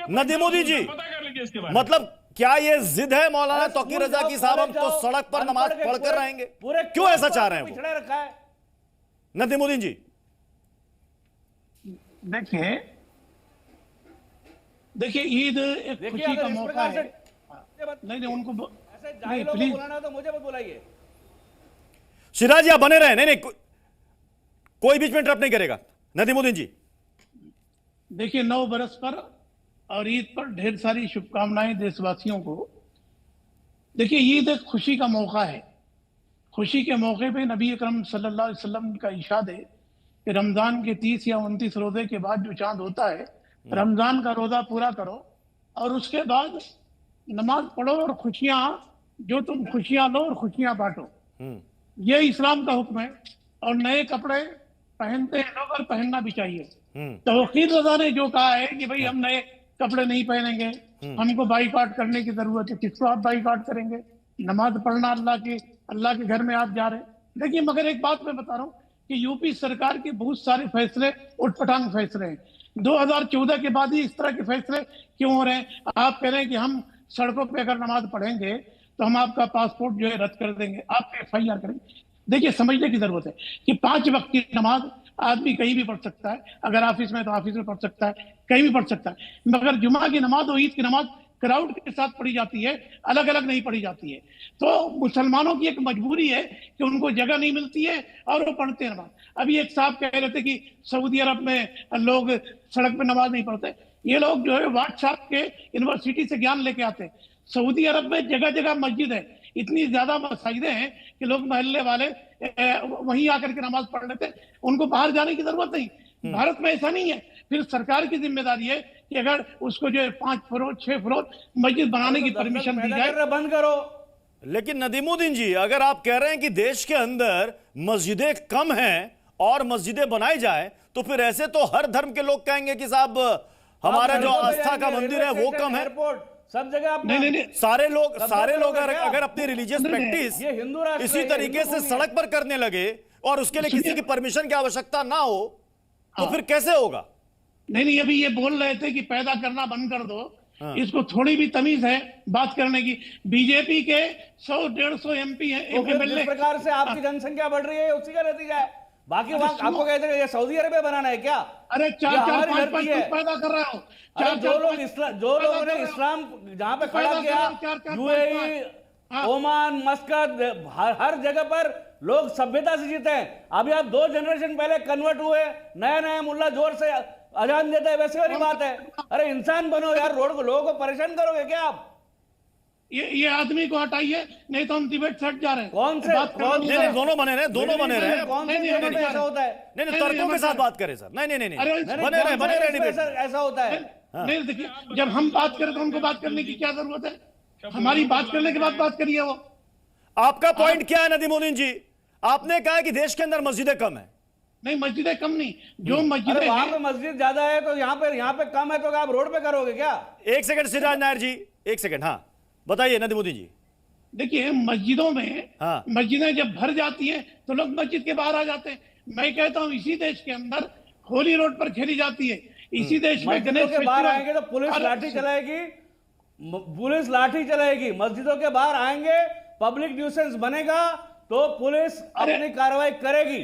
नदीमुद्दीन जी, पता कर लीजिए इसके बारे में। मतलब क्या ये जिद है मौलाना तौकीर रजा की साहब हम तो सड़क पर नमाज पढ़कर रहेंगे, क्यों ऐसा चाह रहे हैं वो? रखा है नदीमुद्दीन जी, देखिए ईद एक खुशी का मौका है। नहीं उनको ऐसे जाहिलों को बुलाना तो मुझे मत बुलाइए। सिराज आप बने रहे, नहीं कोई बीच में इंटरप्ट नहीं करेगा। नदीमुद्दीन जी, देखिए 9 बरस पर और ईद पर ढेर सारी शुभकामनाएं देशवासियों को। देखिए ईद एक खुशी का मौका है। खुशी के मौके पे नबी अकरम सल्लल्लाहु अलैहि वसल्लम का इरशाद है कि रमजान के 30 या 29 रोजे के बाद जो चांद होता है, रमजान का रोजा पूरा करो और उसके बाद नमाज पढ़ो और खुशियां, जो तुम खुशियां लो और खुशियां बांटो। ये इस्लाम का हुक्म है। और नए कपड़े पहनते हैं लोग और पहनना भी चाहिए। तौकीर रजा ने जो कहा है कि भाई हम नए कपड़े नहीं पहनेंगे, हमको बाइकआउट करने की जरूरत है, किसको आप बाइकआउट करेंगे? नमाज पढ़ना अल्लाह के घर में आप जा रहे हैं। देखिए मगर एक बात मैं बता रहा हूँ कि यूपी सरकार के बहुत सारे फैसले उठपटांग फैसले हैं। 2014 के बाद ही इस तरह के फैसले क्यों हो रहे हैं? आप कह रहे हैं कि हम सड़कों पे अगर नमाज पढ़ेंगे तो हम आपका पासपोर्ट जो है रद्द कर देंगे, आप FIR करेंगे। देखिए समझने की जरूरत है कि 5 वक्त की नमाज आदमी कहीं भी पढ़ सकता है। अगर ऑफिस में तो ऑफिस में पढ़ सकता है, कहीं भी पढ़ सकता है। मगर जुमा की नमाज और ईद की नमाज क्राउड के साथ पढ़ी जाती है, अलग अलग नहीं पढ़ी जाती है। तो मुसलमानों की एक मजबूरी है कि उनको जगह नहीं मिलती है और वो पढ़ते हैं नमाज। अभी एक साहब कह रहे थे कि सऊदी अरब में लोग सड़क पर नमाज नहीं पढ़ते। ये लोग जो है व्हाट्सएप के यूनिवर्सिटी से ज्ञान लेके आते हैं। सऊदी अरब में जगह जगह मस्जिद है, इतनी ज्यादा मसाजिदें हैं कि लोग मोहल्ले वाले वहीं आकर के नमाज पढ़ लेते हैं, उनको बाहर जाने की जरूरत नहीं। भारत में ऐसा नहीं है। फिर सरकार की जिम्मेदारी है कि अगर उसको जो 5 फ्लोर 6 फ्लोर मस्जिद बनाने की परमिशन दी जाए। बंद करो। लेकिन नदीमुद्दीन जी, अगर आप कह रहे हैं कि देश के अंदर मस्जिदें कम हैं और मस्जिदें बनाई जाए, तो फिर ऐसे तो हर धर्म के लोग कहेंगे कि साहब हमारा जो आस्था का मंदिर है वो कम है। सब जगह नहीं, सारे लोग अगर अपनी रिलीजियस प्रैक्टिस इसी तरीके से सड़क पर करने लगे और उसके लिए किसी की परमिशन की आवश्यकता ना हो, तो फिर कैसे होगा? नहीं अभी ये बोल रहे थे कि पैदा करना बंद कर दो। इसको थोड़ी भी तमीज है बात करने की। बीजेपी के 100-150 MP हैं। जिस प्रकार से आपकी जनसंख्या बढ़ रही है उसी का नतीजा है। बाकी वहां आपको कहते हैं सऊदी अरब में बनाना है क्या? अरे 4-5 पैदा कर रहा हूँ। जो लोगों ने इस्लाम जहां पे खड़ा किया, UAE, ओमान, मस्कत, हर जगह पर लोग सभ्यता से जीते हैं। अभी आप 2 जनरेशन पहले कन्वर्ट हुए, नया मुल्ला जोर से अजान देता है, वैसे वाली बात है। अरे इंसान बनो यार, रोड को लोगों को परेशान करोगे क्या आप? ये आदमी को हटाइए, नहीं तो हम तिब्बत से हट जा रहे हैं। कौन से दोनों बने रहे, कौन से ऐसा होता है? नहीं तर्कों के साथ बात करें सर। नहीं बने रहे ऐसा होता है। नहीं देखिए, जब हम बात करें तो हमको बात करने की क्या जरूरत है? हमारी बात करने के बाद बात करिए। वो आपका पॉइंट क्या है नदीमुद्दीन जी? आपने कहा कि देश के अंदर मस्जिदें कम है। नहीं मस्जिदें कम नहीं, जो मस्जिदें वहां पे मस्जिद ज्यादा है तो यहाँ पे कम है, तो आप रोड पे करोगे क्या? एक सेकंड सिराज नायर जी, एक सेकंड। हाँ बताइए नदीमुद्दीन जी। देखिए मस्जिदों में मस्जिदें जब भर जाती हैं तो लोग मस्जिद के बाहर आ जाते हैं। मैं कहता हूँ इसी देश के अंदर होली रोड पर खेली जाती है, इसी देश में गणेश के बाहर आएंगे तो पुलिस लाठी चलाएगी। मस्जिदों के बाहर आएंगे, पब्लिक न्यूसेंस बनेगा तो पुलिस अपनी कार्रवाई करेगी।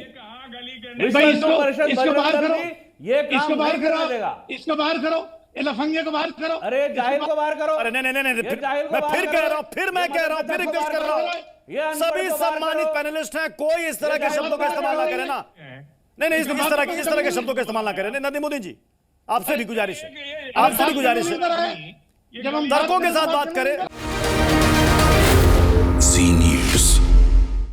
इसको बाहर करो, लफंगे को बाहर करो। अरे जाहिल को बाहर करो। अरे नहीं मैं फिर कह रहा हूं, फिर रिक्वेस्ट कर रहा हूं, सभी सम्मानित पैनलिस्ट हैं, कोई इस तरह के शब्दों का इस्तेमाल ना करे ना। नहीं इस तरह के शब्दों का इस्तेमाल ना करें। नदीमुद्दीन जी, आपसे भी गुजारिश है, तर्कों के साथ बात करें।